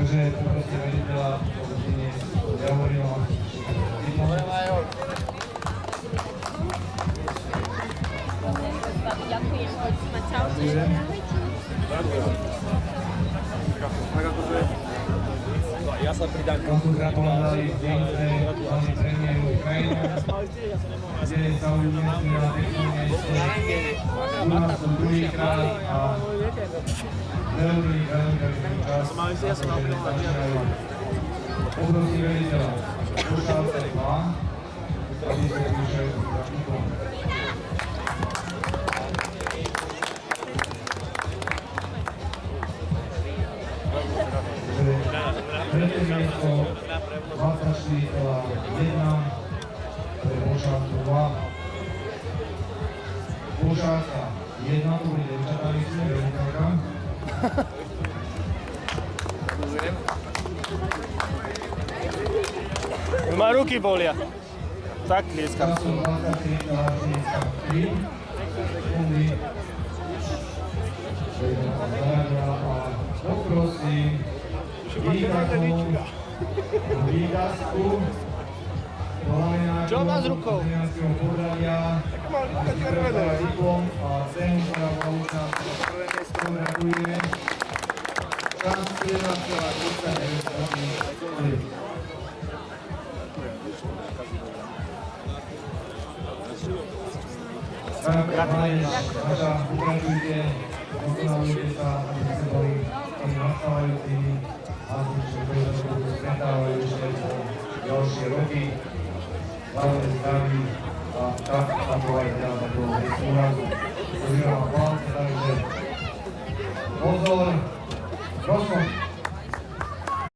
Takže poprosím veliteľa, aby priniesť Javorino. Dobre, Majo. Ďakujem, poďme, čaute. Ja sa pridám. Tam sú gratulátori v Dejce, hlavne premiéru Ukrajinu, kde sa umiestnili na textúne ešte u nás sú druhýkrát a veľmi čas, že začínajú. Poprosím veliteľa, Košálce 2, aby sa píšajú za štukom. Tretie miesto 24,1 pre Bošálku 2. Bošálka 1, to bude devčatá, myslím, veliteľka. Ma ruky bolia. Tak tlieskam. Času 23,63 sekundy. Poprosím výkazku Čo má s rukou? poradia, aby si predala diplom a cenu, ktorá bola účastná v prvé miesto. Gratulujeme. Čas 11,39 sekundy. Tak, naša, pokračujte, dokonalujte sa, aby ste boli tými nastávajúcimi a ktorí sa budú stretávajú ešte po ďalšie roky. Hlavne zdraví a tak, ako aj teda takého úrazu. Držím vám palce, takže pozor, rozkon.